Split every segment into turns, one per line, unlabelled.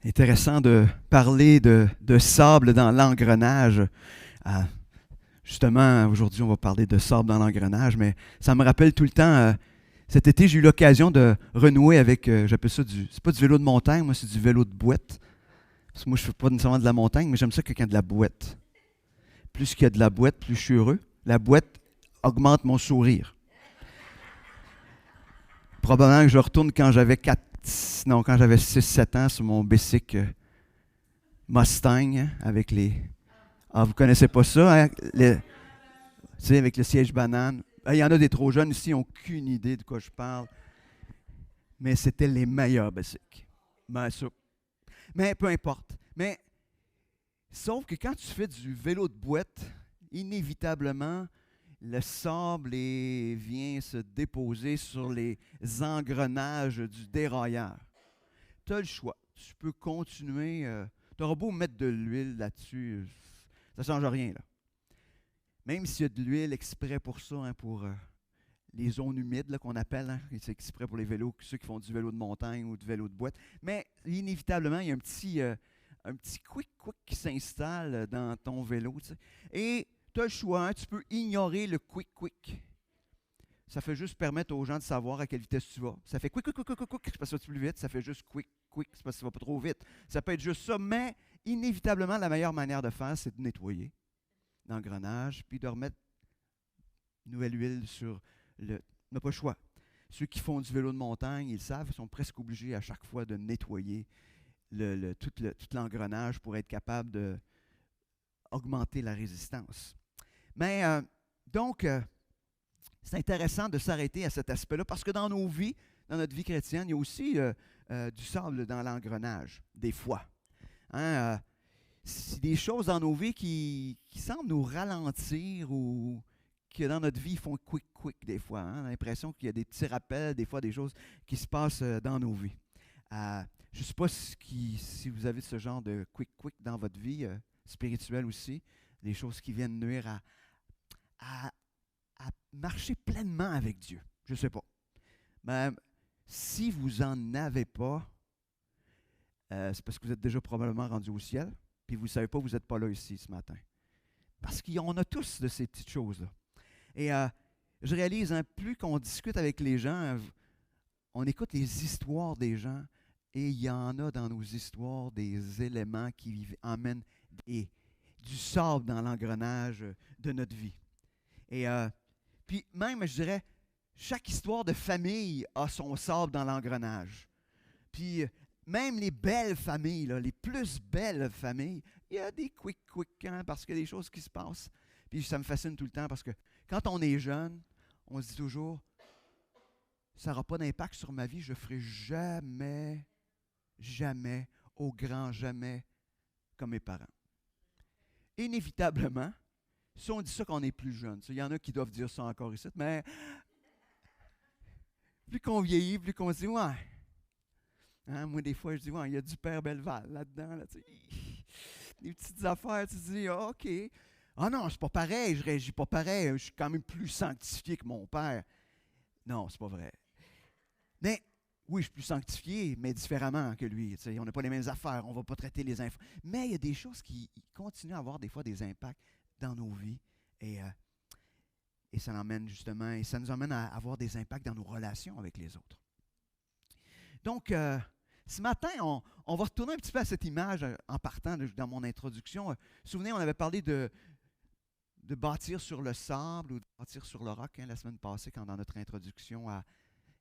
Intéressant de parler de sable dans l'engrenage. Ah, justement, aujourd'hui, on va parler de sable dans l'engrenage, mais ça me rappelle tout le temps. Cet été, j'ai eu l'occasion de renouer avec, j'appelle ça c'est pas du vélo de montagne, moi, c'est du vélo de boîte. Parce que moi, je fais pas nécessairement de la montagne, mais j'aime ça quand il y a de la boîte. Plus qu'il y a de la boîte, plus je suis heureux. La boîte augmente mon sourire. Probablement que je retourne quand j'avais 4, non, quand j'avais 6, 7 ans sur mon bicycle Mustang avec les. Ah, vous connaissez pas ça, hein? Tu sais, avec le siège banane. Ah, il y en a des trop jeunes ici, ils n'ont aucune idée de quoi je parle. Mais c'était les meilleurs bicycles. Mais peu importe. Mais sauf que quand tu fais du vélo de boîte, inévitablement, le sable vient se déposer sur les engrenages du dérailleur. Tu as le choix. Tu peux continuer. Tu auras beau mettre de l'huile là-dessus, ça ne change rien. Là. Même s'il y a de l'huile exprès pour ça, hein, pour les zones humides là, qu'on appelle, hein, c'est exprès pour les vélos, ceux qui font du vélo de montagne ou du vélo de boîte. Mais inévitablement, il y a un petit quick-quick qui s'installe dans ton vélo. Tu sais. Et tu as le choix, hein, tu peux ignorer le quick-quick. Ça fait juste permettre aux gens de savoir à quelle vitesse tu vas. Ça fait quick, quick, quick, quick, quick, c'est parce que tu vas plus vite. Ça fait juste quick, quick, c'est parce que tu vas pas trop vite. Ça peut être juste ça, mais inévitablement, la meilleure manière de faire, c'est de nettoyer l'engrenage, puis de remettre une nouvelle huile sur le. On n'a pas le choix. Ceux qui font du vélo de montagne, ils le savent, ils sont presque obligés à chaque fois de nettoyer tout l'engrenage pour être capable d'augmenter la résistance. Mais donc, c'est intéressant de s'arrêter à cet aspect-là parce que dans nos vies, dans notre vie chrétienne, il y a aussi du sable dans l'engrenage, des fois. Hein, c'est des choses dans nos vies qui semblent nous ralentir ou que dans notre vie, ils font quick des fois. Hein. On a l'impression qu'il y a des petits rappels, des fois des choses qui se passent dans nos vies. Je ne sais pas si vous avez ce genre de quick dans votre vie spirituelle aussi, des choses qui viennent nuire à, à marcher pleinement avec Dieu. Je ne sais pas. Mais si vous n'en avez pas, c'est parce que vous êtes déjà probablement rendu au ciel, puis vous ne savez pas, vous n'êtes pas là ici ce matin. Parce qu'on a tous de ces petites choses-là. Et je réalise, hein, plus qu'on discute avec les gens, on écoute les histoires des gens, et il y en a dans nos histoires des éléments qui emmènent du sable dans l'engrenage de notre vie. Et puis même, je dirais, chaque histoire de famille a son sable dans l'engrenage. Puis même les belles familles, là, les plus belles familles, il y a des quick hein, parce qu'il y a des choses qui se passent. Puis ça me fascine tout le temps parce que quand on est jeune, on se dit toujours, ça n'aura pas d'impact sur ma vie, je ne ferai jamais, au grand jamais, comme mes parents. Inévitablement, si on dit ça quand on est plus jeune, il y en a qui doivent dire ça encore ici, mais plus qu'on vieillit, plus qu'on se dit, ouais. Hein, moi, des fois, je dis, ouais, il y a du Père Belleval là-dedans. Là, des petites affaires, tu te dis, ah, OK. Ah non, c'est pas pareil, je réagis pas pareil, je suis quand même plus sanctifié que mon père. Non, c'est pas vrai. Mais oui, je suis plus sanctifié, mais différemment que lui. On n'a pas les mêmes affaires, on ne va pas traiter les infos. Mais il y a des choses qui continuent à avoir des fois des impacts dans nos vies. Et, euh, et ça emmène justement, et ça nous emmène à avoir des impacts dans nos relations avec les autres. Donc, ce matin, on va retourner un petit peu à cette image en partant dans mon introduction. Vous vous souvenez, on avait parlé de bâtir sur le sable ou de bâtir sur le roc hein, la semaine passée quand dans notre introduction.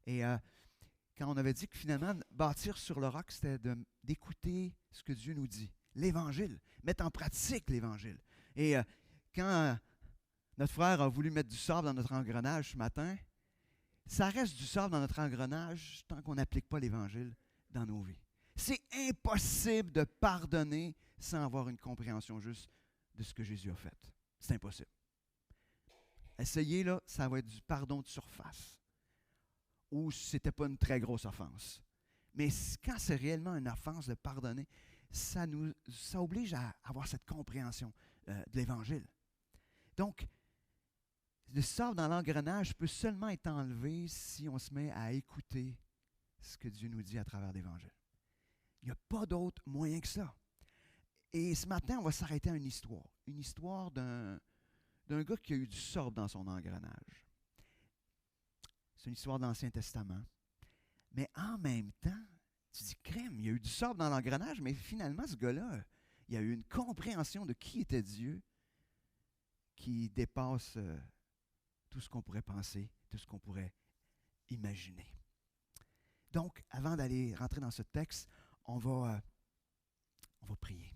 Et quand on avait dit que finalement, bâtir sur le roc, c'était d'écouter ce que Dieu nous dit, l'Évangile, mettre en pratique l'Évangile. Et quand notre frère a voulu mettre du sable dans notre engrenage ce matin, ça reste du sable dans notre engrenage tant qu'on n'applique pas l'Évangile dans nos vies. C'est impossible de pardonner sans avoir une compréhension juste de ce que Jésus a fait. C'est impossible. Essayez, là, ça va être du pardon de surface. Ou si ce n'était pas une très grosse offense. Mais quand c'est réellement une offense de pardonner, ça oblige à avoir cette compréhension de l'Évangile. Donc, le sable dans l'engrenage peut seulement être enlevé si on se met à écouter ce que Dieu nous dit à travers l'Évangile. Il n'y a pas d'autre moyen que ça. Et ce matin, on va s'arrêter à une histoire. Une histoire d'un gars qui a eu du sable dans son engrenage. C'est une histoire de l'Ancien Testament. Mais en même temps, tu dis, crème, il y a eu du sable dans l'engrenage, mais finalement, ce gars-là, il a eu une compréhension de qui était Dieu qui dépasse tout ce qu'on pourrait penser, tout ce qu'on pourrait imaginer. Donc, avant d'aller rentrer dans ce texte, on va prier.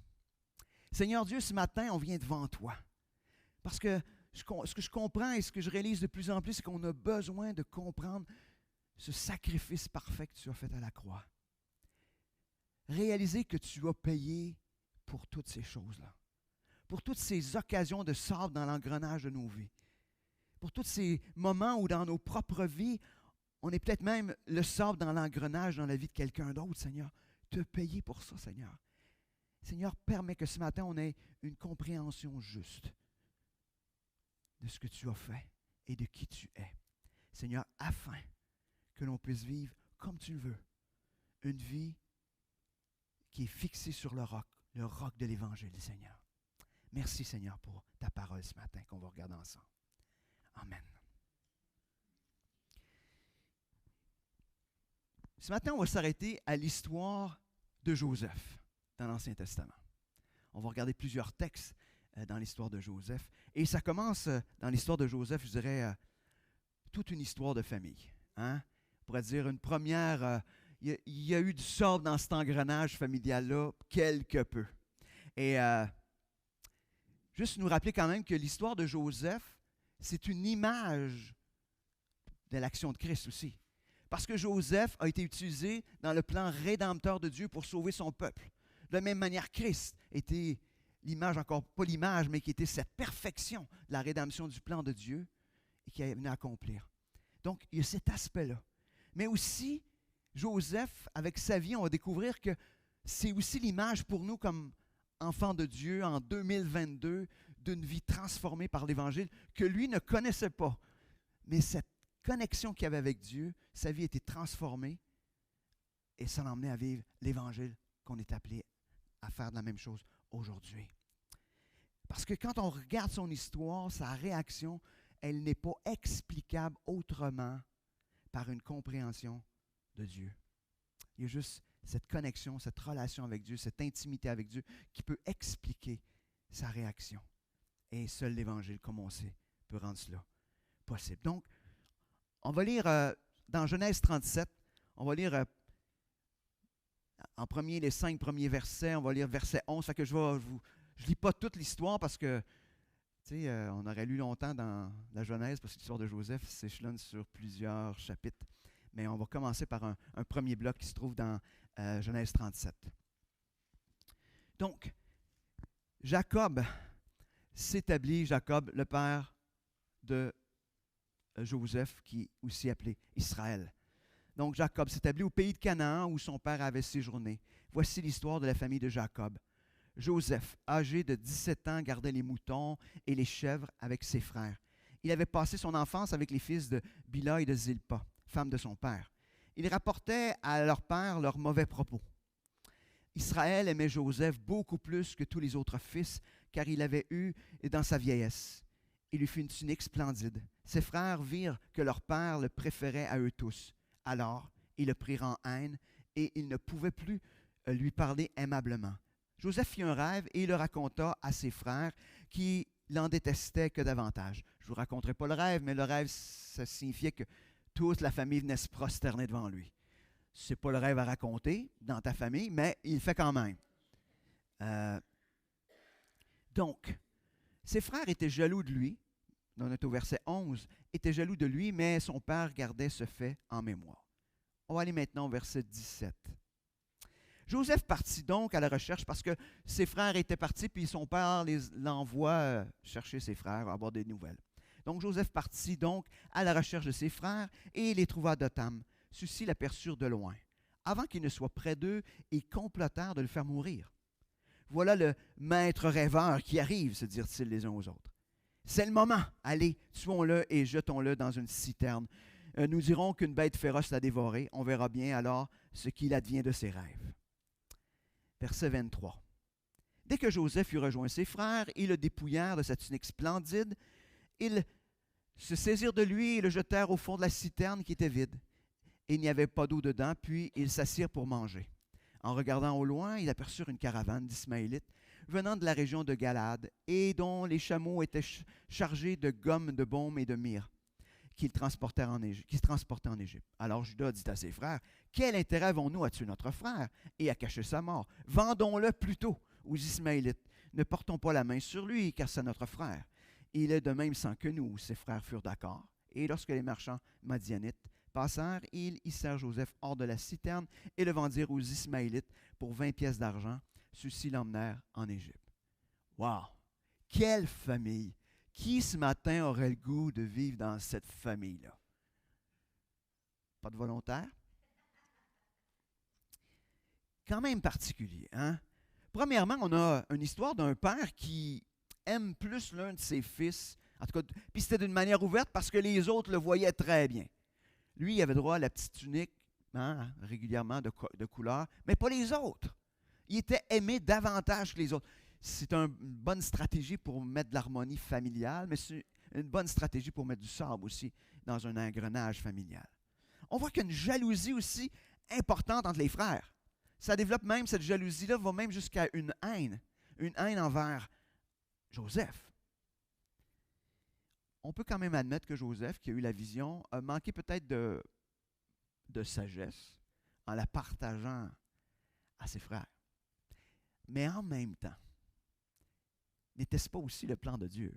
Seigneur Dieu, ce matin, on vient devant toi. Parce que ce que je comprends et ce que je réalise de plus en plus, c'est qu'on a besoin de comprendre ce sacrifice parfait que tu as fait à la croix. Réaliser que tu as payé pour toutes ces choses-là. Pour toutes ces occasions de sable dans l'engrenage de nos vies. Pour tous ces moments où dans nos propres vies, on est peut-être même le sable dans l'engrenage dans la vie de quelqu'un d'autre, Seigneur. Tu as payé pour ça, Seigneur. Seigneur, permets que ce matin, on ait une compréhension juste de ce que tu as fait et de qui tu es. Seigneur, afin que l'on puisse vivre comme tu le veux, une vie qui est fixée sur le roc de l'Évangile, Seigneur. Merci, Seigneur, pour ta parole ce matin qu'on va regarder ensemble. Amen. Ce matin, on va s'arrêter à l'histoire de Joseph dans l'Ancien Testament. On va regarder plusieurs textes dans l'histoire de Joseph. Et ça commence dans l'histoire de Joseph, je dirais, toute une histoire de famille. Hein? On pourrait dire une première, il y a eu du sable dans cet engrenage familial-là, quelque peu. Et juste nous rappeler quand même que l'histoire de Joseph, c'est une image de l'action de Christ aussi. Parce que Joseph a été utilisé dans le plan rédempteur de Dieu pour sauver son peuple. De la même manière, Christ était l'image, encore pas l'image, mais qui était cette perfection de la rédemption du plan de Dieu et qui est venu accomplir. Donc, il y a cet aspect-là. Mais aussi, Joseph, avec sa vie, on va découvrir que c'est aussi l'image pour nous comme enfants de Dieu en 2022 d'une vie transformée par l'Évangile que lui ne connaissait pas. Mais cette connexion qu'il avait avec Dieu, sa vie était transformée et ça l'emmenait à vivre l'Évangile qu'on est appelé à faire de la même chose aujourd'hui. Parce que quand on regarde son histoire, sa réaction, elle n'est pas explicable autrement par une compréhension de Dieu. Il y a juste cette connexion, cette relation avec Dieu, cette intimité avec Dieu qui peut expliquer sa réaction. Et seul l'Évangile, comme on sait, peut rendre cela possible. Donc, on va lire dans Genèse 37, on va lire en premier les 5 premiers versets, on va lire verset 11. Fait que je ne lis pas toute l'histoire parce que, tu sais, on aurait lu longtemps dans la Genèse parce que l'histoire de Joseph s'échelonne sur plusieurs chapitres. Mais on va commencer par un premier bloc qui se trouve dans Genèse 37. Donc, Jacob s'établit, Jacob, le père de Joseph, qui est aussi appelé Israël. Donc, Jacob s'établit au pays de Canaan où son père avait séjourné. Voici l'histoire de la famille de Jacob. Joseph, âgé de 17 ans, gardait les moutons et les chèvres avec ses frères. Il avait passé son enfance avec les fils de Bila et de Zilpa, femme de son père. Il rapportait à leur père leurs mauvais propos. Israël aimait Joseph beaucoup plus que tous les autres fils, car il avait eu dans sa vieillesse. Il lui fit une tunique splendide. Ses frères virent que leur père le préférait à eux tous. Alors, ils le prirent en haine et ils ne pouvaient plus lui parler aimablement. Joseph fit un rêve et il le raconta à ses frères qui l'en détestaient que davantage. Je ne vous raconterai pas le rêve, mais le rêve, ça signifiait que toute la famille venait se prosterner devant lui. Ce n'est pas le rêve à raconter dans ta famille, mais il le fait quand même. Donc, ses frères étaient jaloux de lui. On est au verset 11, était jaloux de lui, mais son père gardait ce fait en mémoire. On va aller maintenant au verset 17. Joseph partit donc à la recherche parce que ses frères étaient partis, puis son père l'envoie chercher ses frères, avoir des nouvelles. Donc Joseph partit donc à la recherche de ses frères et les trouva à Dotham. Ceux-ci l'aperçurent de loin. Avant qu'il ne soit près d'eux, ils complotèrent de le faire mourir. Voilà le maître rêveur qui arrive, se dirent-ils les uns aux autres. C'est le moment. Allez, tuons-le et jetons-le dans une citerne. Nous dirons qu'une bête féroce l'a dévoré. On verra bien alors ce qu'il advient de ses rêves. Verset 23. Dès que Joseph eut rejoint ses frères, ils le dépouillèrent de sa tunique splendide. Ils se saisirent de lui et le jetèrent au fond de la citerne qui était vide. Et il n'y avait pas d'eau dedans, puis ils s'assirent pour manger. En regardant au loin, ils aperçurent une caravane d'Ismaélites venant de la région de Galade et dont les chameaux étaient chargés de gomme de baume et de myrrhe qui se transportaient en Égypte. Alors Judas dit à ses frères, « Quel intérêt avons-nous à tuer notre frère et à cacher sa mort? Vendons-le plutôt aux Ismaélites. Ne portons pas la main sur lui, car c'est notre frère. Il est de même sang que nous. » Ses frères furent d'accord. Et lorsque les marchands madianites passèrent, ils hissèrent Joseph hors de la citerne et le vendirent aux Ismaélites pour 20 pièces d'argent. Ceux-ci l'emmenèrent en Égypte. Wow! Quelle famille! Qui ce matin aurait le goût de vivre dans cette famille-là? Pas de volontaire? Quand même particulier, hein? Premièrement, on a une histoire d'un père qui aime plus l'un de ses fils. En tout cas, puis c'était d'une manière ouverte parce que les autres le voyaient très bien. Lui, il avait droit à la petite tunique, hein, régulièrement de couleur, mais pas les autres. Il était aimé davantage que les autres. C'est une bonne stratégie pour mettre de l'harmonie familiale, mais c'est une bonne stratégie pour mettre du sable aussi dans un engrenage familial. On voit qu'il y a une jalousie aussi importante entre les frères. Ça développe même, cette jalousie-là va même jusqu'à une haine envers Joseph. On peut quand même admettre que Joseph, qui a eu la vision, a manqué peut-être de sagesse en la partageant à ses frères. Mais en même temps, n'était-ce pas aussi le plan de Dieu?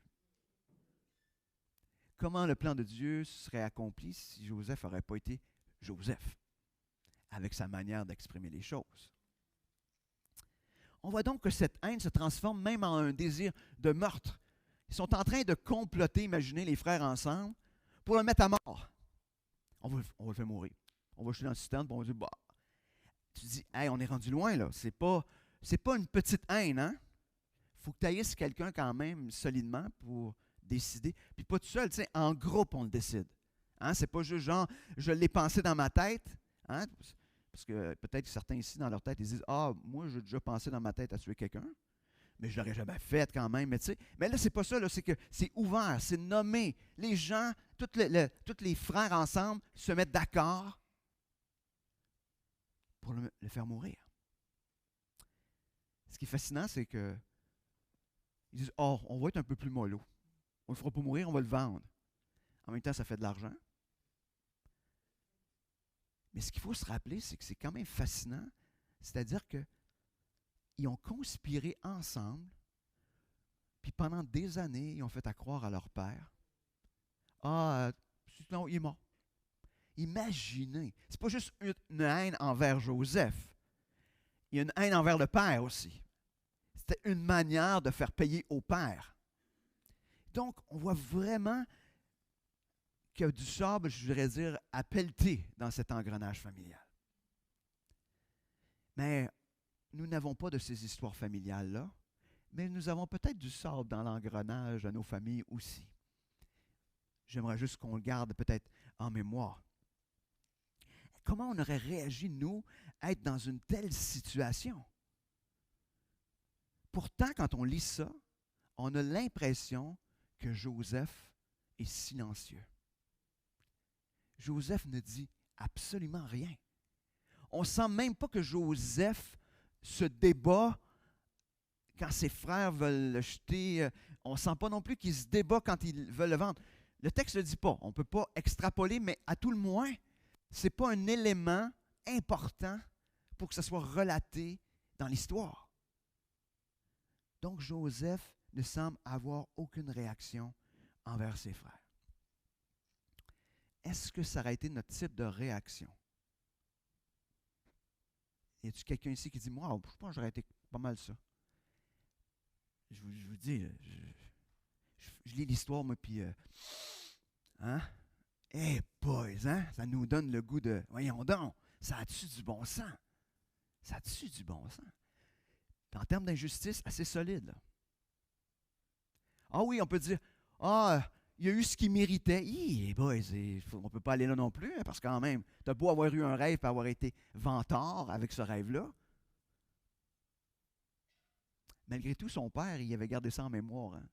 Comment le plan de Dieu serait accompli si Joseph n'aurait pas été Joseph, avec sa manière d'exprimer les choses? On voit donc que cette haine se transforme même en un désir de meurtre. Ils sont en train de comploter, imaginez les frères ensemble, pour le mettre à mort. On va le faire mourir. On va jeter dans le citerne, puis on va dire, bah. Tu dis, hey, on est rendu loin, là. C'est pas une petite haine, hein? Il faut que tu haïsses quelqu'un quand même solidement pour décider. Puis pas tout seul, tu sais, en groupe, on le décide. Hein? C'est pas juste genre, je l'ai pensé dans ma tête. Hein? Parce que peut-être certains ici, dans leur tête, ils disent, ah, moi, j'ai déjà pensé dans ma tête à tuer quelqu'un, mais je ne l'aurais jamais fait quand même. Mais, tu sais, mais là, c'est pas ça, là, c'est que c'est ouvert, c'est nommé. Les gens, tous les frères ensemble se mettent d'accord pour le faire mourir. Ce qui est fascinant, c'est que ils disent, oh, on va être un peu plus mollo. On ne le fera pas mourir, on va le vendre. En même temps, ça fait de l'argent. Mais ce qu'il faut se rappeler, c'est que c'est quand même fascinant. C'est-à-dire qu'ils ont conspiré ensemble, puis pendant des années, ils ont fait à croire à leur père. Ah, non, il est mort. Imaginez, c'est pas juste une haine envers Joseph. Il y a une haine envers le père aussi. C'était une manière de faire payer au père. Donc, on voit vraiment qu'il y a du sable, je voudrais dire, à pelleter dans cet engrenage familial. Mais nous n'avons pas de ces histoires familiales-là, mais nous avons peut-être du sable dans l'engrenage de nos familles aussi. J'aimerais juste qu'on le garde peut-être en mémoire. Comment on aurait réagi, nous, à être dans une telle situation? Pourtant, quand on lit ça, on a l'impression que Joseph est silencieux. Joseph ne dit absolument rien. On ne sent même pas que Joseph se débat quand ses frères veulent le jeter. On ne sent pas non plus qu'il se débat quand ils veulent le vendre. Le texte ne le dit pas. On ne peut pas extrapoler, mais à tout le moins, ce n'est pas un élément important pour que ce soit relaté dans l'histoire. Donc, Joseph ne semble avoir aucune réaction envers ses frères. Est-ce que ça aurait été notre type de réaction? Y a-t-il quelqu'un ici qui dit, moi, je pense que j'aurais été pas mal ça. Je vous dis, je lis l'histoire, moi, puis, hein? Hey boys, hein? Ça nous donne le goût de, voyons donc, ça a-tu du bon sens? Ça a-tu du bon sens? En termes d'injustice, assez solide. Là. Ah oui, on peut dire, ah, il y a eu ce qu'il méritait. Boys, on ne peut pas aller là non plus, hein, parce que quand même, tu as beau avoir eu un rêve et avoir été vantard avec ce rêve-là. Malgré tout, son père, il avait gardé ça en mémoire. Hein.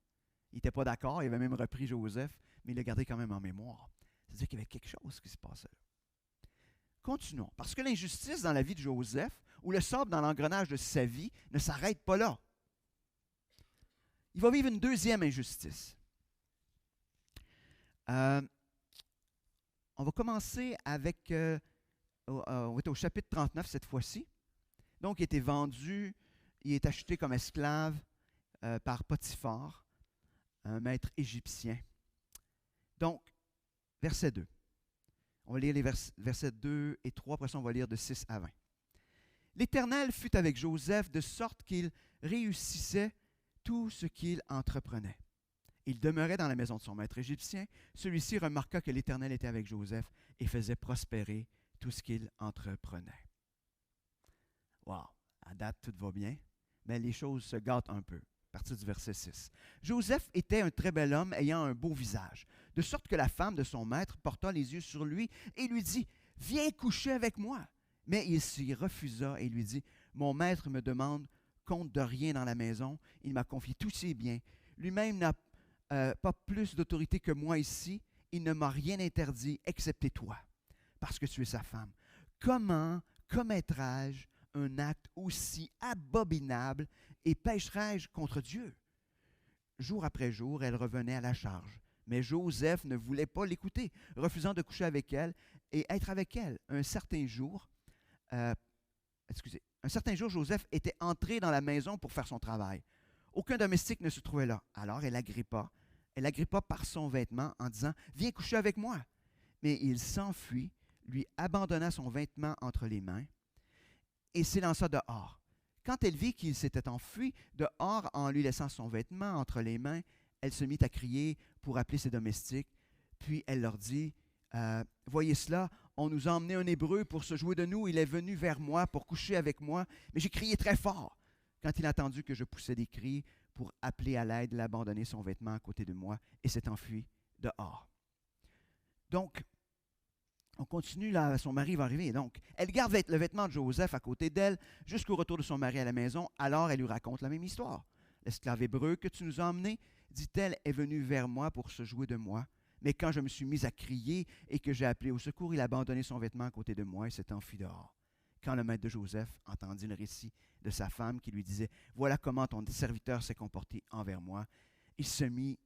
Il n'était pas d'accord, il avait même repris Joseph, mais il l'a gardé quand même en mémoire. C'est-à-dire qu'il y avait quelque chose qui se passait là. Continuons. Parce que l'injustice dans la vie de Joseph, ou le sable dans l'engrenage de sa vie, ne s'arrête pas là. Il va vivre une deuxième injustice. On va commencer avec, on est au chapitre 39 cette fois-ci. Donc, il était vendu, il est acheté comme esclave par Potiphar, un maître égyptien. Donc, verset 2. On va lire les versets 2 et 3, après ça on va lire de 6 à 20. L'Éternel fut avec Joseph de sorte qu'il réussissait tout ce qu'il entreprenait. Il demeurait dans la maison de son maître égyptien. Celui-ci remarqua que l'Éternel était avec Joseph et faisait prospérer tout ce qu'il entreprenait. Wow! À date, tout va bien, mais les choses se gâtent un peu. À partir du verset 6. Joseph était un très bel homme ayant un beau visage, de sorte que la femme de son maître porta les yeux sur lui et lui dit, « Viens coucher avec moi. » Mais il s'y refusa et lui dit, « Mon maître me demande compte de rien dans la maison. Il m'a confié tous ses biens. Lui-même n'a pas plus d'autorité que moi ici. Il ne m'a rien interdit excepté toi, parce que tu es sa femme. Comment commettrai-je un acte aussi abominable et pécherai-je contre Dieu? » Jour après jour, elle revenait à la charge. Mais Joseph ne voulait pas l'écouter, refusant de coucher avec elle et être avec elle. Un certain jour, Joseph était entré dans la maison pour faire son travail. Aucun domestique ne se trouvait là. Alors elle agrippa par son vêtement en disant, « Viens coucher avec moi. » Mais il s'enfuit, lui abandonna son vêtement entre les mains et s'élança dehors. Quand elle vit qu'il s'était enfui dehors en lui laissant son vêtement entre les mains, elle se mit à crier pour appeler ses domestiques. Puis elle leur dit, « Voyez cela, on nous a emmené un Hébreu pour se jouer de nous. Il est venu vers moi pour coucher avec moi, mais j'ai crié très fort. Quand il a entendu que je poussais des cris pour appeler à l'aide, il a abandonné son vêtement à côté de moi et s'est enfui dehors. » Donc, on continue, là, son mari va arriver. Donc, elle garde le vêtement de Joseph à côté d'elle jusqu'au retour de son mari à la maison. Alors, elle lui raconte la même histoire. « L'esclave hébreu que tu nous as emmené, dit-elle, est venu vers moi pour se jouer de moi. Mais quand je me suis mise à crier et que j'ai appelé au secours, il a abandonné son vêtement à côté de moi et s'est enfui dehors. » Quand le maître de Joseph entendit le récit de sa femme qui lui disait, « Voilà comment ton serviteur s'est comporté envers moi. » Il se mit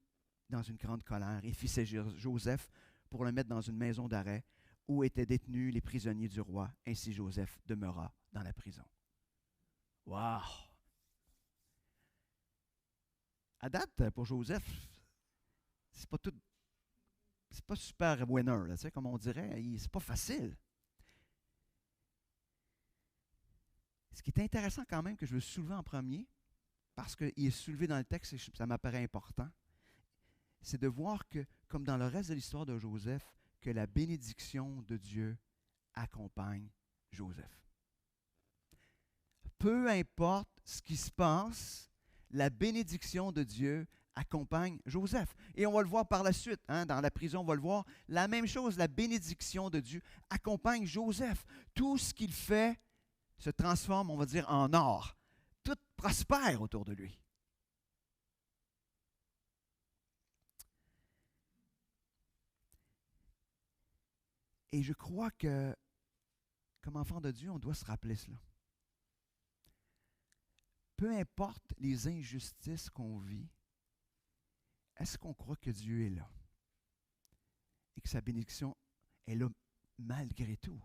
dans une grande colère et fit saisir Joseph pour le mettre dans une maison d'arrêt où étaient détenus les prisonniers du roi. Ainsi Joseph demeura dans la prison. Wow! À date, pour Joseph, c'est pas super winner, là, comme on dirait, c'est pas facile. Ce qui est intéressant quand même, que je veux soulever en premier, parce qu'il est soulevé dans le texte et ça m'apparaît important, c'est de voir que, comme dans le reste de l'histoire de Joseph, que la bénédiction de Dieu accompagne Joseph. Peu importe ce qui se passe, la bénédiction de Dieu accompagne Joseph. Et on va le voir par la suite, hein, dans la prison, on va le voir. La même chose, la bénédiction de Dieu accompagne Joseph. Tout ce qu'il fait se transforme, on va dire, en or. Tout prospère autour de lui. Et je crois que, comme enfant de Dieu, on doit se rappeler cela. Peu importe les injustices qu'on vit, est-ce qu'on croit que Dieu est là? Et que sa bénédiction est là malgré tout?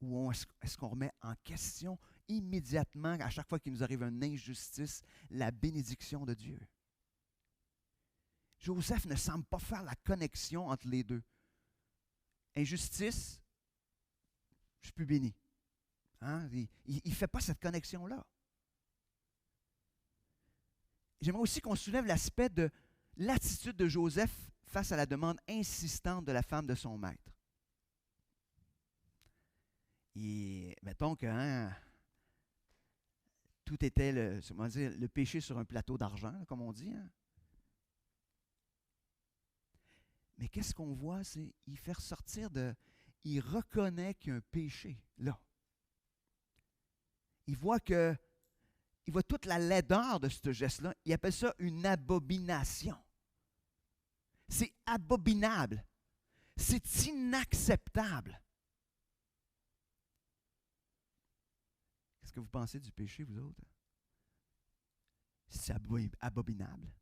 Ou est-ce qu'on remet en question immédiatement, à chaque fois qu'il nous arrive une injustice, la bénédiction de Dieu? Joseph ne semble pas faire la connexion entre les deux. Injustice, je suis plus béni. Hein? Il ne fait pas cette connexion-là. J'aimerais aussi qu'on soulève l'aspect de l'attitude de Joseph face à la demande insistante de la femme de son maître. Et mettons que tout était le péché sur un plateau d'argent, comme on dit. Hein? Mais qu'est-ce qu'on voit? C'est qu'il fait ressortir il reconnaît qu'il y a un péché là. Il voit que il voit toute la laideur de ce geste-là. Il appelle ça une abomination. C'est abominable. C'est inacceptable. Qu'est-ce que vous pensez du péché, vous autres? C'est abominable.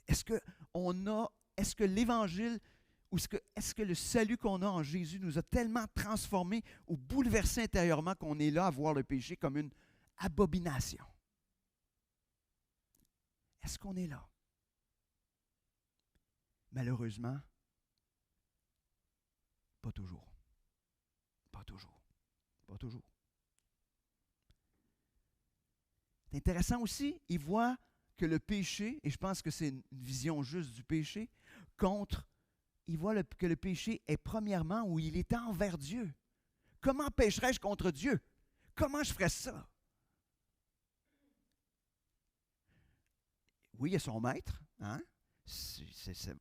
Est-ce que l'Évangile, ou est-ce que le salut qu'on a en Jésus nous a tellement transformés ou bouleversés intérieurement qu'on est là à voir le péché comme une abomination? Est-ce qu'on est là? Malheureusement, pas toujours. Pas toujours. Pas toujours. C'est intéressant aussi, il voit que le péché, et je pense que c'est une vision juste du péché, il voit que le péché est premièrement où il est envers Dieu. Comment pécherais-je contre Dieu? Comment je ferais ça? Oui, il y a son maître, hein?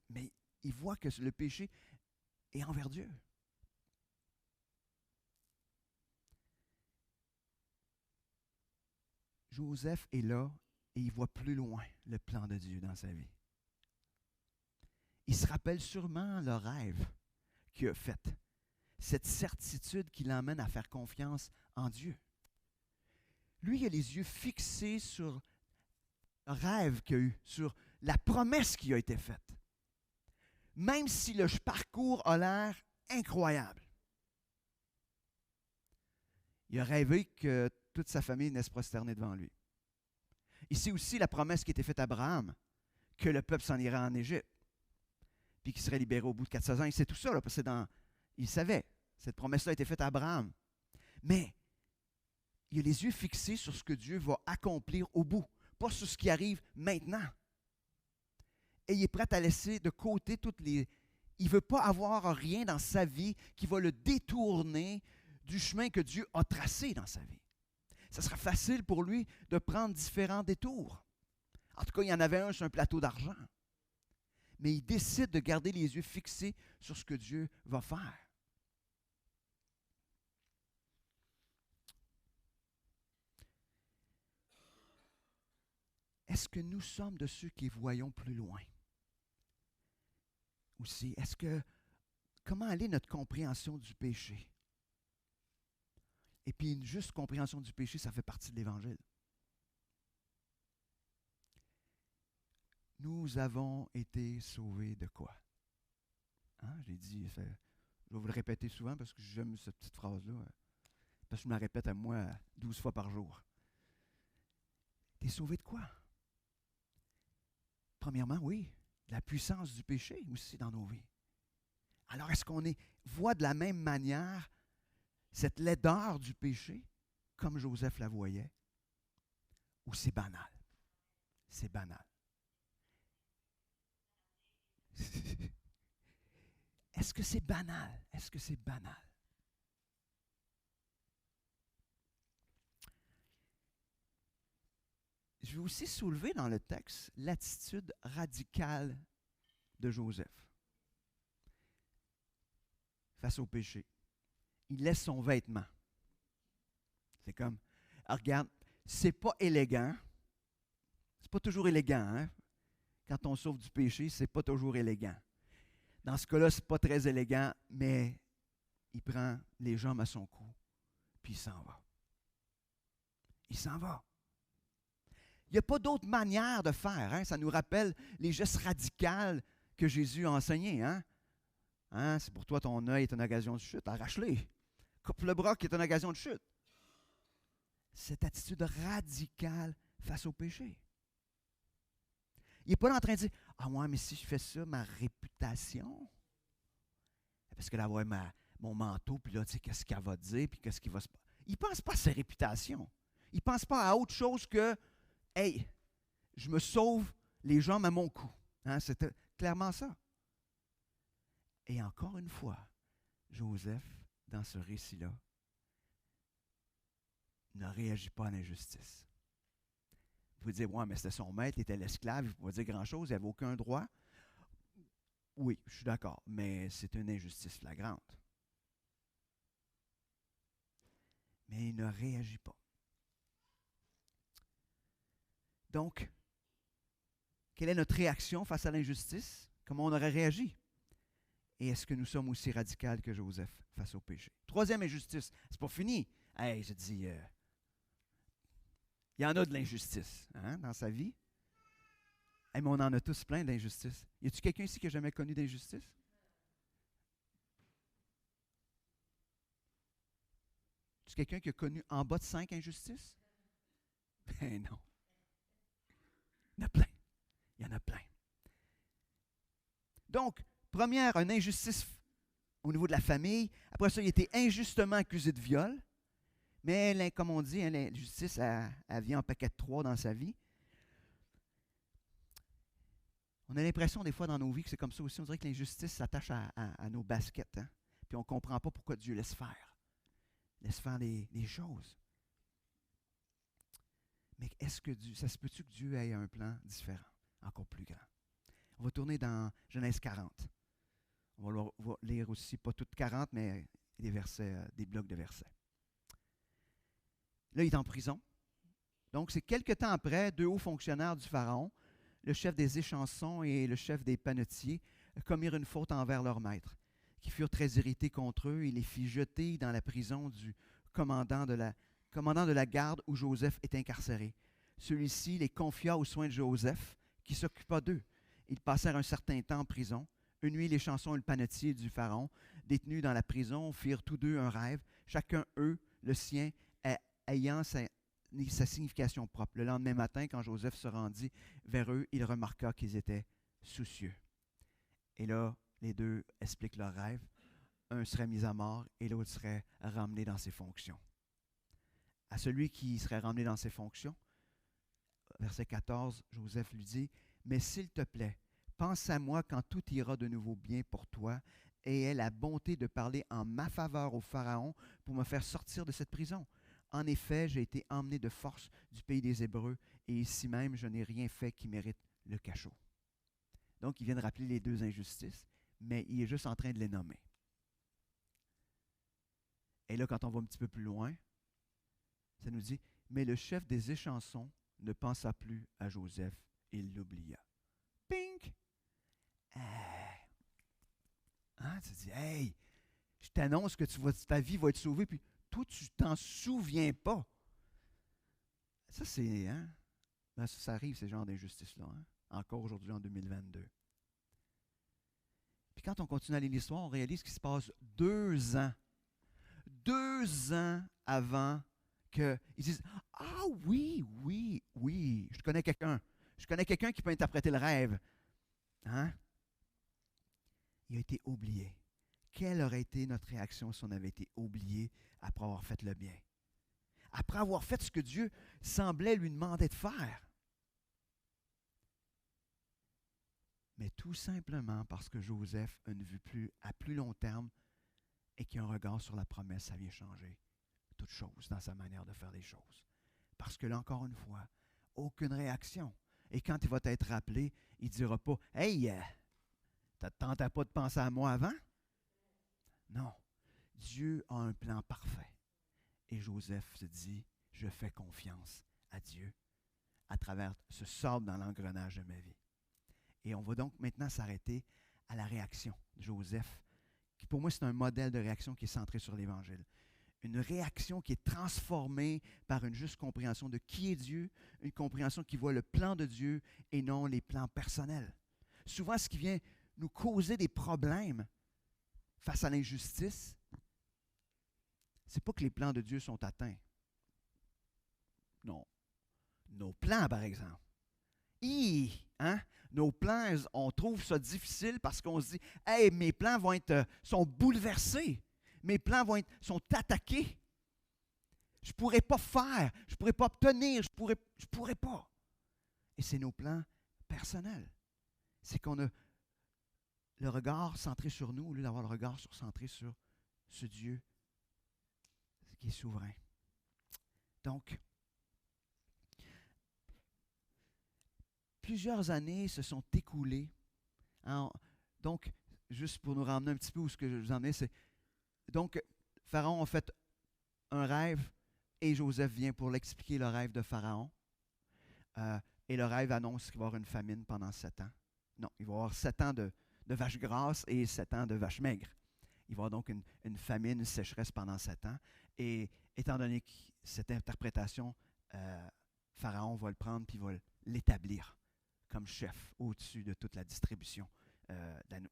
Mais il voit que le péché est envers Dieu. Joseph est là et il voit plus loin le plan de Dieu dans sa vie. Il se rappelle sûrement le rêve qu'il a fait, cette certitude qui l'emmène à faire confiance en Dieu. Lui, il a les yeux fixés sur le rêve qu'il a eu, sur la promesse qui a été faite. Même si le parcours a l'air incroyable. Il a rêvé que toute sa famille venait se prosterner devant lui. Il sait aussi la promesse qui était faite à Abraham, que le peuple s'en irait en Égypte, puis qu'il serait libéré au bout de 400 ans. Il sait tout ça, là, parce que il savait. Cette promesse-là a été faite à Abraham. Mais il a les yeux fixés sur ce que Dieu va accomplir au bout, pas sur ce qui arrive maintenant. Et il est prêt à laisser de côté toutes les... Il ne veut pas avoir rien dans sa vie qui va le détourner du chemin que Dieu a tracé dans sa vie. Ça sera facile pour lui de prendre différents détours. En tout cas, il y en avait un sur un plateau d'argent. Mais il décide de garder les yeux fixés sur ce que Dieu va faire. Est-ce que nous sommes de ceux qui voyons plus loin? Aussi, comment aller notre compréhension du péché? Et puis une juste compréhension du péché, ça fait partie de l'Évangile. Nous avons été sauvés de quoi? Hein? J'ai dit, je vais vous le répéter souvent parce que j'aime cette petite phrase-là. Parce que je me la répète à moi 12 fois par jour. T'es sauvé de quoi? Premièrement, oui, la puissance du péché aussi dans nos vies. Alors, est-ce qu'on voit de la même manière cette laideur du péché, comme Joseph la voyait, ou c'est banal? C'est banal. Est-ce que c'est banal? Est-ce que c'est banal? Je vais aussi soulever dans le texte l'attitude radicale de Joseph face au péché. Il laisse son vêtement. C'est comme, regarde, c'est pas élégant. C'est pas toujours élégant, hein? Quand on sauve du péché, c'est pas toujours élégant. Dans ce cas-là, c'est pas très élégant, mais il prend les jambes à son cou, puis il s'en va. Il s'en va. Il n'y a pas d'autre manière de faire. Hein? Ça nous rappelle les gestes radicaux que Jésus a enseignés. Hein? Hein? C'est pour toi, ton œil est une occasion de chute. Arrache-le. Coupe le bras qui est une occasion de chute. Cette attitude radicale face au péché. Il n'est pas là en train de dire, ah ouais, mais si je fais ça, ma réputation. Parce que là, ouais, mon manteau, puis là, tu sais, qu'est-ce qu'elle va dire, puis qu'est-ce qui va se passer. Il ne pense pas à sa réputation. Il ne pense pas à autre chose que, hey, je me sauve les jambes à mon cou. Hein, c'était clairement ça. Et encore une fois, Joseph, dans ce récit-là, ne réagit pas à l'injustice. Vous pouvez dire, ouais, mais c'était son maître, il était l'esclave, il ne pouvait pas dire grand-chose, il n'avait aucun droit. Oui, je suis d'accord, mais c'est une injustice flagrante. Mais il ne réagit pas. Donc, quelle est notre réaction face à l'injustice? Comment on aurait réagi? Et est-ce que nous sommes aussi radicaux que Joseph face au péché? Troisième injustice, c'est pas fini. Hey, je dis, il y en a de l'injustice dans sa vie. Hey, mais on en a tous plein d'injustices. Y a-t-il quelqu'un ici qui n'a jamais connu d'injustice? Y a-t-il quelqu'un qui a connu en bas de 5 injustices? Ben non. Il y en a plein. Il y en a plein. Donc, première, une injustice au niveau de la famille. Après ça, il était injustement accusé de viol. Mais, comme on dit, l'injustice, elle vient en paquet de 3 dans sa vie. On a l'impression des fois dans nos vies que c'est comme ça aussi. On dirait que l'injustice s'attache à nos baskets. Hein? Puis on ne comprend pas pourquoi Dieu laisse faire. Laisse faire les choses. Mais est-ce que ça se peut-tu que Dieu ait un plan différent, encore plus grand? On va tourner dans Genèse 40. On va lire aussi, pas toutes 40, mais des versets, des blocs de versets. Là, il est en prison. Donc, c'est quelque temps après, 2 hauts fonctionnaires du Pharaon, le chef des échansons et le chef des panetiers, commirent une faute envers leur maître, qui furent très irrités contre eux et les fit jeter dans la prison du commandant de la garde où Joseph est incarcéré. Celui-ci les confia aux soins de Joseph, qui s'occupa d'eux. Ils passèrent un certain temps en prison. Une nuit, les chansons et le panetier du Pharaon, détenus dans la prison, firent tous deux un rêve, chacun eux, le sien, ayant sa signification propre. Le lendemain matin, quand Joseph se rendit vers eux, il remarqua qu'ils étaient soucieux. Et là, les deux expliquent leur rêve. Un serait mis à mort et l'autre serait ramené dans ses fonctions. À celui qui serait ramené dans ses fonctions, verset 14, Joseph lui dit, « Mais s'il te plaît, pense à moi quand tout ira de nouveau bien pour toi et aie la bonté de parler en ma faveur au Pharaon pour me faire sortir de cette prison. En effet, j'ai été emmené de force du pays des Hébreux et ici même, je n'ai rien fait qui mérite le cachot. » Donc, il vient de rappeler les deux injustices, mais il est juste en train de les nommer. Et là, quand on va un petit peu plus loin, ça nous dit, « Mais le chef des échansons ne pensa plus à Joseph, il l'oublia. » Pink! Tu dis, « Hey, je t'annonce que ta vie va être sauvée, puis toi, tu t'en souviens pas. » Ça, c'est, ça arrive, ces genres d'injustices-là, encore aujourd'hui en 2022. Puis quand on continue à lire l'histoire, on réalise qu'il se passe 2 ans. 2 ans avant qu'ils disent, « Ah oui, oui, oui, je connais quelqu'un. Je connais quelqu'un qui peut interpréter le rêve. » Il a été oublié. Quelle aurait été notre réaction si on avait été oublié après avoir fait le bien? Après avoir fait ce que Dieu semblait lui demander de faire? Mais tout simplement parce que Joseph a une vue à plus long terme et qu'il a un regard sur la promesse, ça vient changer toute chose dans sa manière de faire les choses. Parce que là, encore une fois, aucune réaction. Et quand il va être rappelé, il ne dira pas, « Hey, tu ne tentais pas de penser à moi avant? » Non. Dieu a un plan parfait. Et Joseph se dit, « Je fais confiance à Dieu à travers ce sable dans l'engrenage de ma vie. » Et on va donc maintenant s'arrêter à la réaction de Joseph, qui pour moi c'est un modèle de réaction qui est centré sur l'Évangile. Une réaction qui est transformée par une juste compréhension de qui est Dieu, une compréhension qui voit le plan de Dieu et non les plans personnels. Souvent, ce qui vient nous causer des problèmes face à l'injustice, ce n'est pas que les plans de Dieu sont atteints. Non. Nos plans, par exemple. Nos plans, on trouve ça difficile parce qu'on se dit, « Hey, mes plans sont bouleversés. Mes plans sont attaqués. Je ne pourrais pas faire, je ne pourrais pas obtenir, je pourrais pas. » Et c'est nos plans personnels. C'est qu'on a le regard centré sur nous au lieu d'avoir le regard centré sur ce Dieu qui est souverain. Donc, plusieurs années se sont écoulées. Donc, juste pour nous ramener un petit peu où ce que je vous en ai, c'est donc, Pharaon a fait un rêve et Joseph vient pour l'expliquer le rêve de Pharaon. Et le rêve annonce qu'il va y avoir une famine pendant 7 ans. Non, il va y avoir 7 ans de vaches grasses et 7 ans de vaches maigres. Il va y avoir donc une famine, une sécheresse pendant 7 ans. Et étant donné que cette interprétation, Pharaon va le prendre puis va l'établir comme chef au-dessus de toute la distribution.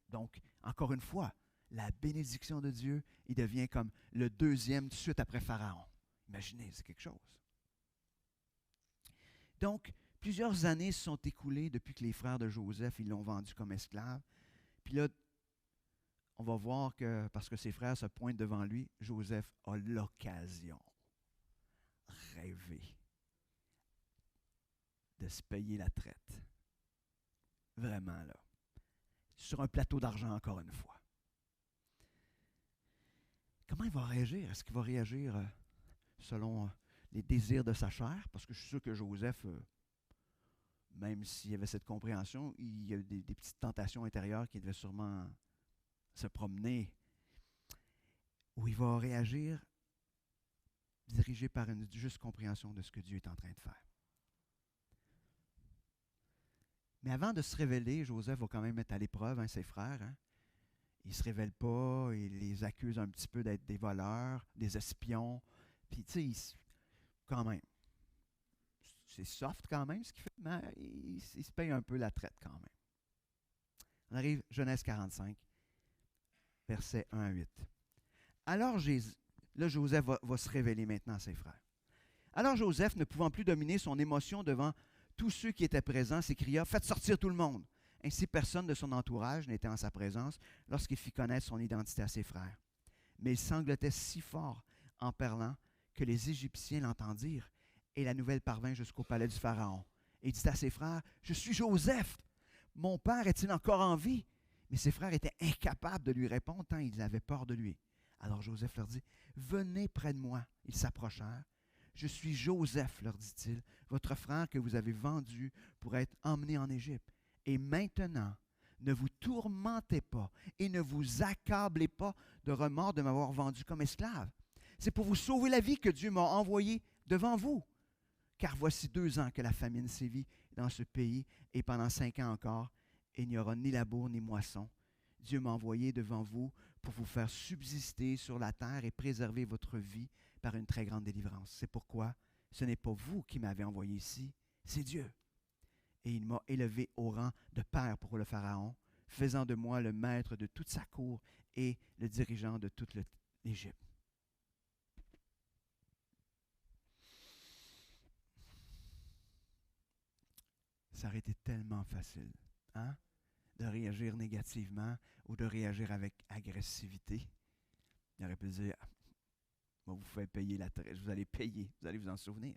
Donc, encore une fois, la bénédiction de Dieu, il devient comme le deuxième tout de suite après Pharaon. Imaginez, c'est quelque chose. Donc, plusieurs années se sont écoulées depuis que les frères de Joseph, ils l'ont vendu comme esclave. Puis là, on va voir que, parce que ses frères se pointent devant lui, Joseph a l'occasion, rêvé, de se payer la traite. Vraiment, là. Sur un plateau d'argent, encore une fois. Comment il va réagir? Est-ce qu'il va réagir selon les désirs de sa chair? Parce que je suis sûr que Joseph, même s'il avait cette compréhension, il y a des petites tentations intérieures qui devaient sûrement se promener. Ou il va réagir dirigé par une juste compréhension de ce que Dieu est en train de faire. Mais avant de se révéler, Joseph va quand même mettre à l'épreuve ses frères. Il ne se révèle pas, il les accuse un petit peu d'être des voleurs, des espions. Puis, tu sais, quand même, c'est soft quand même ce qu'il fait, mais il se paye un peu la traite quand même. On arrive, Genèse 45, versets 1 à 8. Alors, là, Joseph va se révéler maintenant à ses frères. Alors Joseph, ne pouvant plus dominer son émotion devant tous ceux qui étaient présents, s'écria « Faites sortir tout le monde !» Ainsi, personne de son entourage n'était en sa présence lorsqu'il fit connaître son identité à ses frères. Mais il sanglotait si fort en parlant que les Égyptiens l'entendirent, et la nouvelle parvint jusqu'au palais du Pharaon. Et il dit à ses frères, « Je suis Joseph, mon père est-il encore en vie? » Mais ses frères étaient incapables de lui répondre tant ils avaient peur de lui. Alors Joseph leur dit, « Venez près de moi. » Ils s'approchèrent. « Je suis Joseph, leur dit-il, votre frère que vous avez vendu pour être emmené en Égypte. Et maintenant, ne vous tourmentez pas et ne vous accablez pas de remords de m'avoir vendu comme esclave. C'est pour vous sauver la vie que Dieu m'a envoyé devant vous. Car voici 2 ans que la famine sévit dans ce pays, et pendant 5 ans encore, il n'y aura ni labour ni moisson. Dieu m'a envoyé devant vous pour vous faire subsister sur la terre et préserver votre vie par une très grande délivrance. C'est pourquoi ce n'est pas vous qui m'avez envoyé ici, c'est Dieu. Et il m'a élevé au rang de père pour le Pharaon, faisant de moi le maître de toute sa cour et le dirigeant de toute l'Égypte. Ça aurait été tellement facile, hein, de réagir négativement ou de réagir avec agressivité. Il aurait pu dire, moi, vous faites payer la traite, vous allez payer, vous allez vous en souvenir.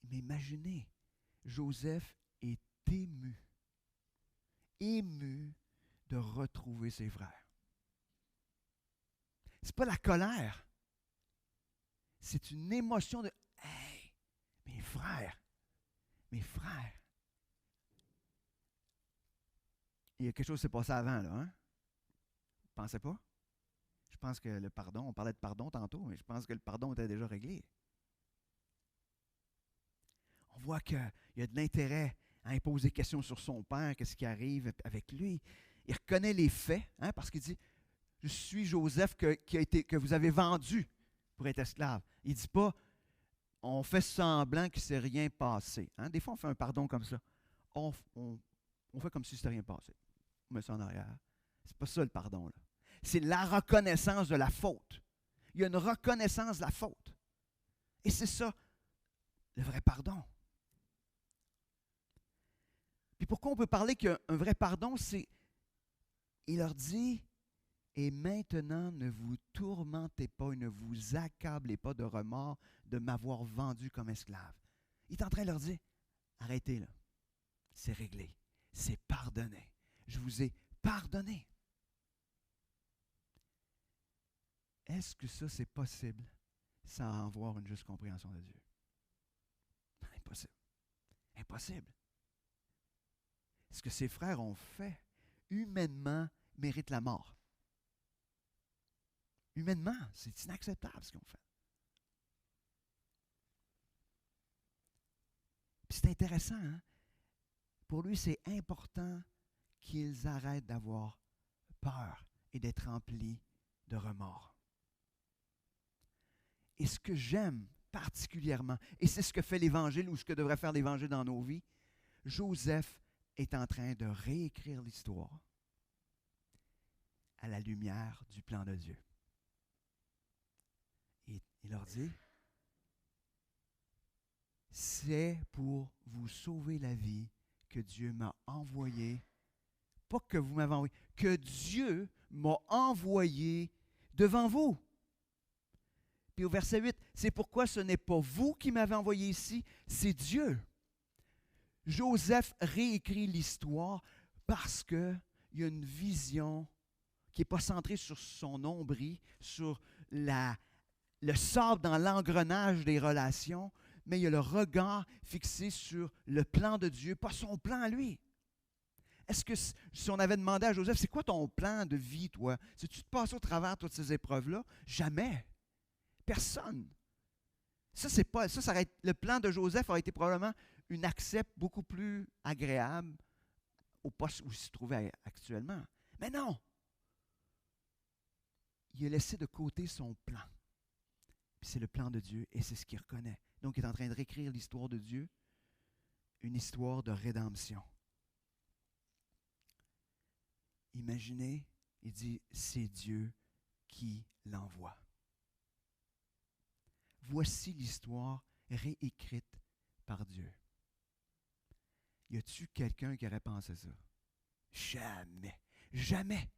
Mais imaginez, Joseph est ému de retrouver ses frères. Ce n'est pas la colère, c'est une émotion de « Hey, mes frères! » Il y a quelque chose qui s'est passé avant, là, hein? Vous ne pensez pas? Je pense que le pardon, on parlait de pardon tantôt, mais je pense que le pardon était déjà réglé. On voit qu'il y a de l'intérêt à imposer des questions sur son père, qu'est-ce qui arrive avec lui. Il reconnaît les faits, hein, parce qu'il dit « Je suis Joseph que vous avez vendu pour être esclave. » Il ne dit pas « On fait semblant qu'il ne s'est rien passé. Hein? » Des fois, on fait un pardon comme ça. On fait comme si c'était rien passé. On met ça en arrière. C'est pas ça le pardon, là. C'est la reconnaissance de la faute. Il y a une reconnaissance de la faute. Et c'est ça, le vrai pardon. Puis pourquoi on peut parler qu'un vrai pardon, c'est, il leur dit, et maintenant ne vous tourmentez pas et ne vous accablez pas de remords de m'avoir vendu comme esclave. Il est en train de leur dire, arrêtez là, c'est réglé, c'est pardonné. Je vous ai pardonné. Est-ce que ça, c'est possible sans avoir une juste compréhension de Dieu? Impossible. Impossible. Ce que ses frères ont fait, humainement, mérite la mort. Humainement, c'est inacceptable ce qu'ils ont fait. Puis c'est intéressant, hein? Pour lui, c'est important qu'ils arrêtent d'avoir peur et d'être remplis de remords. Et ce que j'aime particulièrement, et c'est ce que fait l'Évangile ou ce que devrait faire l'Évangile dans nos vies, Joseph est en train de réécrire l'histoire à la lumière du plan de Dieu. Et il leur dit, c'est pour vous sauver la vie que Dieu m'a envoyé, pas que vous m'avez envoyé, que Dieu m'a envoyé devant vous. Puis au verset 8, c'est pourquoi ce n'est pas vous qui m'avez envoyé ici, c'est Dieu. Joseph réécrit l'histoire parce qu'il y a une vision qui n'est pas centrée sur son nombril, sur le sable dans l'engrenage des relations, mais il y a le regard fixé sur le plan de Dieu, pas son plan à lui. Est-ce que si on avait demandé à Joseph, c'est quoi ton plan de vie, toi? Si tu te passes au travers de toutes ces épreuves-là? Jamais. Personne. Ça, le plan de Joseph aurait été probablement une accepte beaucoup plus agréable au poste où il se trouvait actuellement. Mais non! Il a laissé de côté son plan. Puis c'est le plan de Dieu et c'est ce qu'il reconnaît. Donc, il est en train de réécrire l'histoire de Dieu, une histoire de rédemption. Imaginez, il dit, c'est Dieu qui l'envoie. Voici l'histoire réécrite par Dieu. Y a-t-il quelqu'un qui aurait pensé ça? Jamais. Jamais.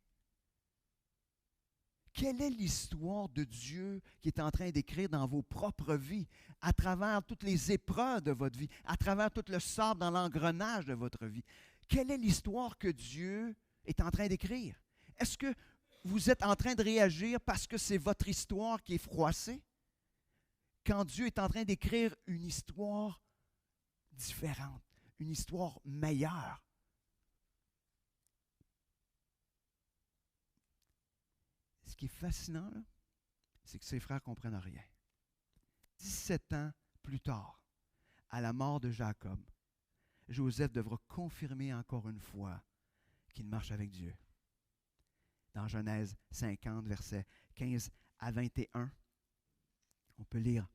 Quelle est l'histoire de Dieu qui est en train d'écrire dans vos propres vies, à travers toutes les épreuves de votre vie, à travers tout le sable dans l'engrenage de votre vie? Quelle est l'histoire que Dieu est en train d'écrire? Est-ce que vous êtes en train de réagir parce que c'est votre histoire qui est froissée? Quand Dieu est en train d'écrire une histoire différente, une histoire meilleure. Ce qui est fascinant, là, c'est que ses frères ne comprennent rien. 17 ans plus tard, à la mort de Jacob, Joseph devra confirmer encore une fois qu'il marche avec Dieu. Dans Genèse 50, versets 15 à 21, on peut lire.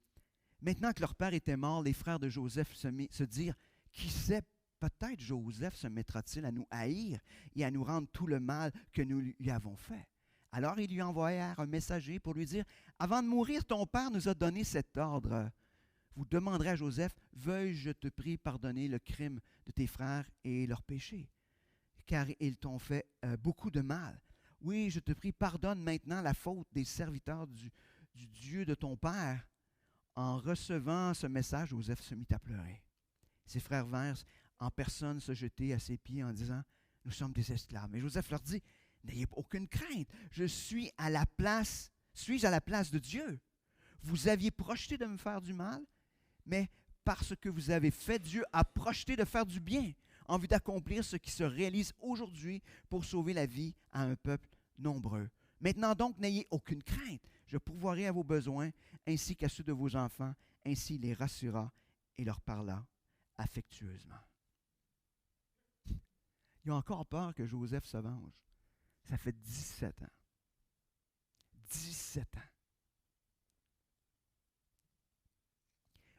Maintenant que leur père était mort, les frères de Joseph se dirent, qui sait, peut-être Joseph se mettra-t-il à nous haïr et à nous rendre tout le mal que nous lui avons fait. Alors ils lui envoyèrent un messager pour lui dire, avant de mourir, ton père nous a donné cet ordre. Vous demanderez à Joseph, veuille, je te prie, pardonner le crime de tes frères et leurs péchés, car ils t'ont fait beaucoup de mal. Oui, je te prie, pardonne maintenant la faute des serviteurs du Dieu de ton père. En recevant ce message, Joseph se mit à pleurer. Ses frères vinrent en personne se jeter à ses pieds en disant, nous sommes des esclaves. Mais Joseph leur dit, n'ayez aucune crainte, suis-je à la place de Dieu? Vous aviez projeté de me faire du mal, mais parce que vous avez fait, Dieu a projeté de faire du bien, en vue d'accomplir ce qui se réalise aujourd'hui pour sauver la vie à un peuple nombreux. Maintenant donc, n'ayez aucune crainte. Je pourvoirai à vos besoins, ainsi qu'à ceux de vos enfants. Ainsi, il les rassura et leur parla affectueusement. Ils ont encore peur que Joseph se venge. Ça fait 17 ans. 17 ans.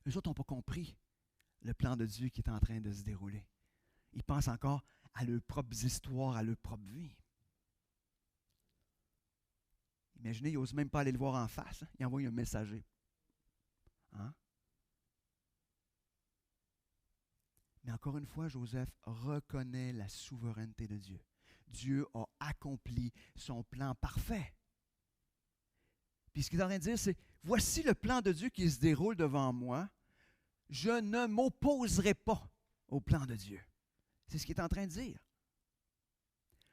Eux autres n'ont pas compris le plan de Dieu qui est en train de se dérouler. Ils pensent encore à leurs propres histoires, à leur propre vie. Imaginez, ils n'osent même pas aller le voir en face. Hein? Ils envoient un messager. Hein? Mais encore une fois, Joseph reconnaît la souveraineté de Dieu. Dieu a accompli son plan parfait. Puis ce qu'il est en train de dire, c'est, voici le plan de Dieu qui se déroule devant moi. Je ne m'opposerai pas au plan de Dieu. C'est ce qu'il est en train de dire.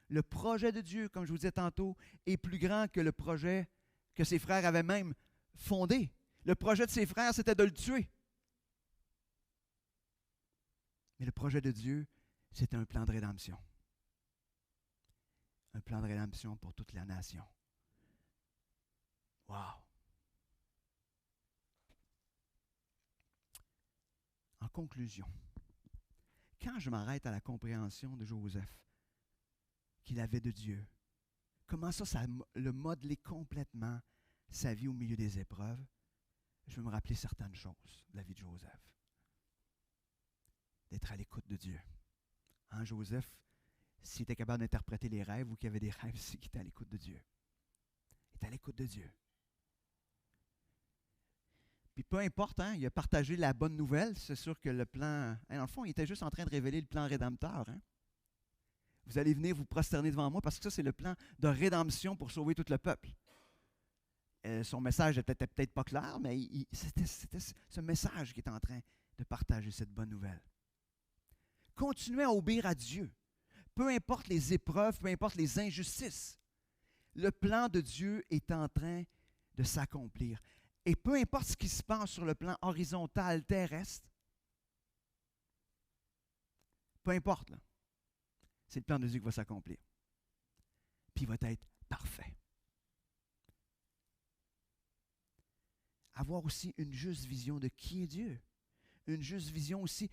Le projet de Dieu, comme je vous disais tantôt, est plus grand que le projet que ses frères avaient même fondé. Le projet de ses frères, c'était de le tuer. Mais le projet de Dieu, c'était un plan de rédemption. Un plan de rédemption pour toute la nation. Wow! En conclusion, Quand je m'arrête à la compréhension de Joseph, qu'il avait de Dieu, comment ça le modelé complètement sa vie au milieu des épreuves, je vais me rappeler certaines choses de la vie de Joseph. D'être à l'écoute de Dieu. Hein, Joseph, s'il était capable d'interpréter les rêves ou qu'il avait des rêves, c'est qu'il était à l'écoute de Dieu. Il était à l'écoute de Dieu. Puis peu importe, hein, il a partagé la bonne nouvelle. C'est sûr que le plan... Dans le fond, il était juste en train de révéler le plan rédempteur. Hein. Vous allez venir vous prosterner devant moi parce que ça, c'est le plan de rédemption pour sauver tout le peuple. Son message n'était peut-être pas clair, mais c'était ce message qui est en train de partager cette bonne nouvelle. Continuez à obéir à Dieu. Peu importe les épreuves, peu importe les injustices. Le plan de Dieu est en train de s'accomplir. Et peu importe ce qui se passe sur le plan horizontal, terrestre, peu importe, là, c'est le plan de Dieu qui va s'accomplir. Puis il va être parfait. Avoir aussi une juste vision de qui est Dieu. Une juste vision aussi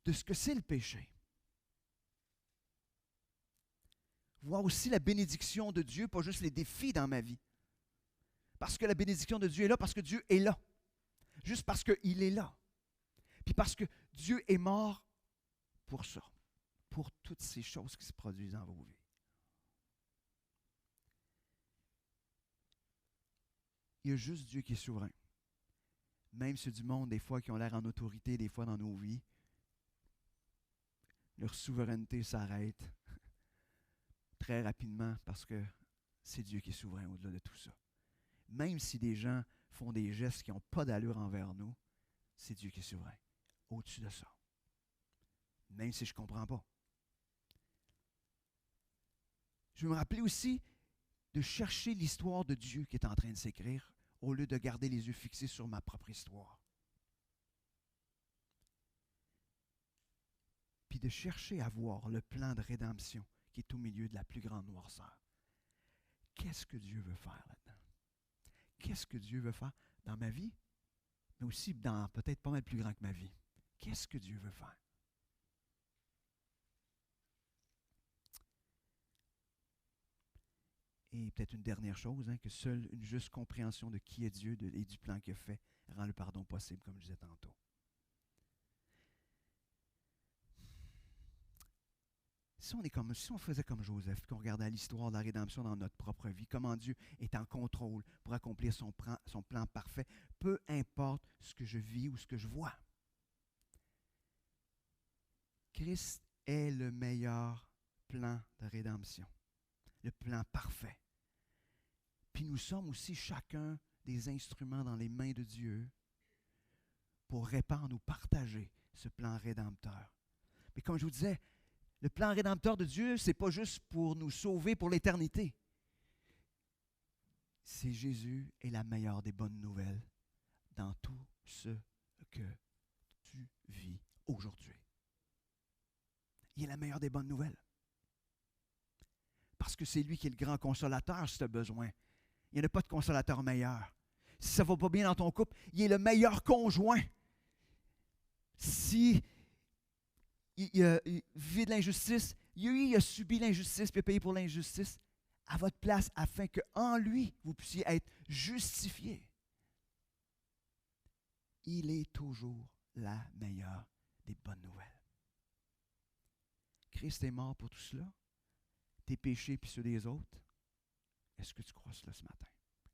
de ce que c'est le péché. Voir aussi la bénédiction de Dieu, pas juste les défis dans ma vie. Parce que la bénédiction de Dieu est là, parce que Dieu est là. Juste parce qu'il est là. Puis parce que Dieu est mort pour ça. Pour toutes ces choses qui se produisent dans vos vies. Il y a juste Dieu qui est souverain. Même ceux du monde, des fois, qui ont l'air en autorité, des fois dans nos vies, leur souveraineté s'arrête très rapidement parce que c'est Dieu qui est souverain au-delà de tout ça. Même si des gens font des gestes qui n'ont pas d'allure envers nous, c'est Dieu qui est souverain. Au-dessus de ça. Même si je ne comprends pas. Je veux me rappeler aussi de chercher l'histoire de Dieu qui est en train de s'écrire au lieu de garder les yeux fixés sur ma propre histoire. Puis de chercher à voir le plan de rédemption qui est au milieu de la plus grande noirceur. Qu'est-ce que Dieu veut faire là-dedans? Qu'est-ce que Dieu veut faire dans ma vie, mais aussi dans peut-être pas mal plus grand que ma vie? Qu'est-ce que Dieu veut faire? Et peut-être une dernière chose, hein, que seule une juste compréhension de qui est Dieu et du plan qu'il a fait rend le pardon possible, comme je disais tantôt. Si on faisait comme Joseph, qu'on regardait l'histoire de la rédemption dans notre propre vie, comment Dieu est en contrôle pour accomplir son plan parfait, peu importe ce que je vis ou ce que je vois. Christ est le meilleur plan de rédemption, le plan parfait. Puis nous sommes aussi chacun des instruments dans les mains de Dieu pour répandre ou partager ce plan rédempteur. Mais comme je vous disais, le plan rédempteur de Dieu, ce n'est pas juste pour nous sauver pour l'éternité. C'est Jésus est la meilleure des bonnes nouvelles dans tout ce que tu vis aujourd'hui. Il est la meilleure des bonnes nouvelles. Parce que c'est lui qui est le grand consolateur si tu as besoin. Il n'y en a pas de consolateur meilleur. Si ça ne va pas bien dans ton couple, il est le meilleur conjoint. Si il vit de l'injustice, il a subi l'injustice puis il a payé pour l'injustice à votre place afin qu'en lui, vous puissiez être justifiés. Il est toujours la meilleure des bonnes nouvelles. Christ est mort pour tout cela. Tes péchés puis ceux des autres. Est-ce que tu crois cela ce matin?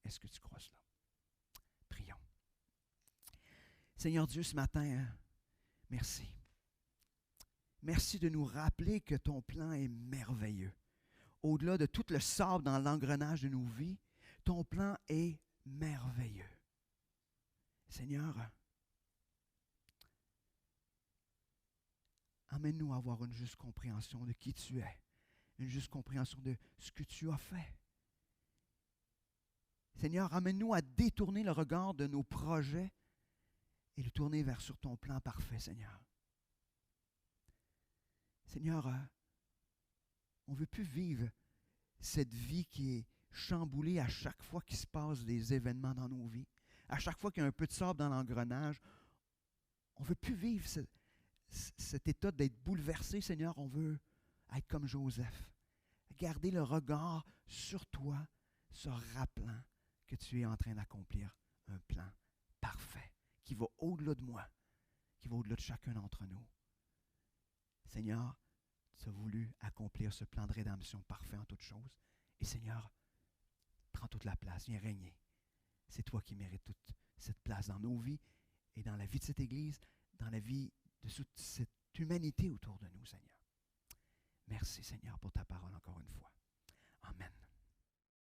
Est-ce que tu crois cela? Prions. Seigneur Dieu, ce matin, merci. Merci de nous rappeler que ton plan est merveilleux. Au-delà de tout le sable dans l'engrenage de nos vies, ton plan est merveilleux. Seigneur, amène-nous à avoir une juste compréhension de qui tu es, une juste compréhension de ce que tu as fait. Seigneur, amène-nous à détourner le regard de nos projets et le tourner vers sur ton plan parfait, Seigneur. Seigneur, on ne veut plus vivre cette vie qui est chamboulée à chaque fois qu'il se passe des événements dans nos vies. À chaque fois qu'il y a un peu de sable dans l'engrenage, on ne veut plus vivre cet état d'être bouleversé, Seigneur, on veut être comme Joseph. Garder le regard sur toi, se rappelant que tu es en train d'accomplir un plan parfait qui va au-delà de moi, qui va au-delà de chacun d'entre nous. Seigneur, tu as voulu accomplir ce plan de rédemption parfait en toutes choses. Et Seigneur, prends toute la place, viens régner. C'est toi qui mérites toute cette place dans nos vies et dans la vie de cette Église, dans la vie de toute cette humanité autour de nous, Seigneur. Merci, Seigneur, pour ta parole encore une fois. Amen.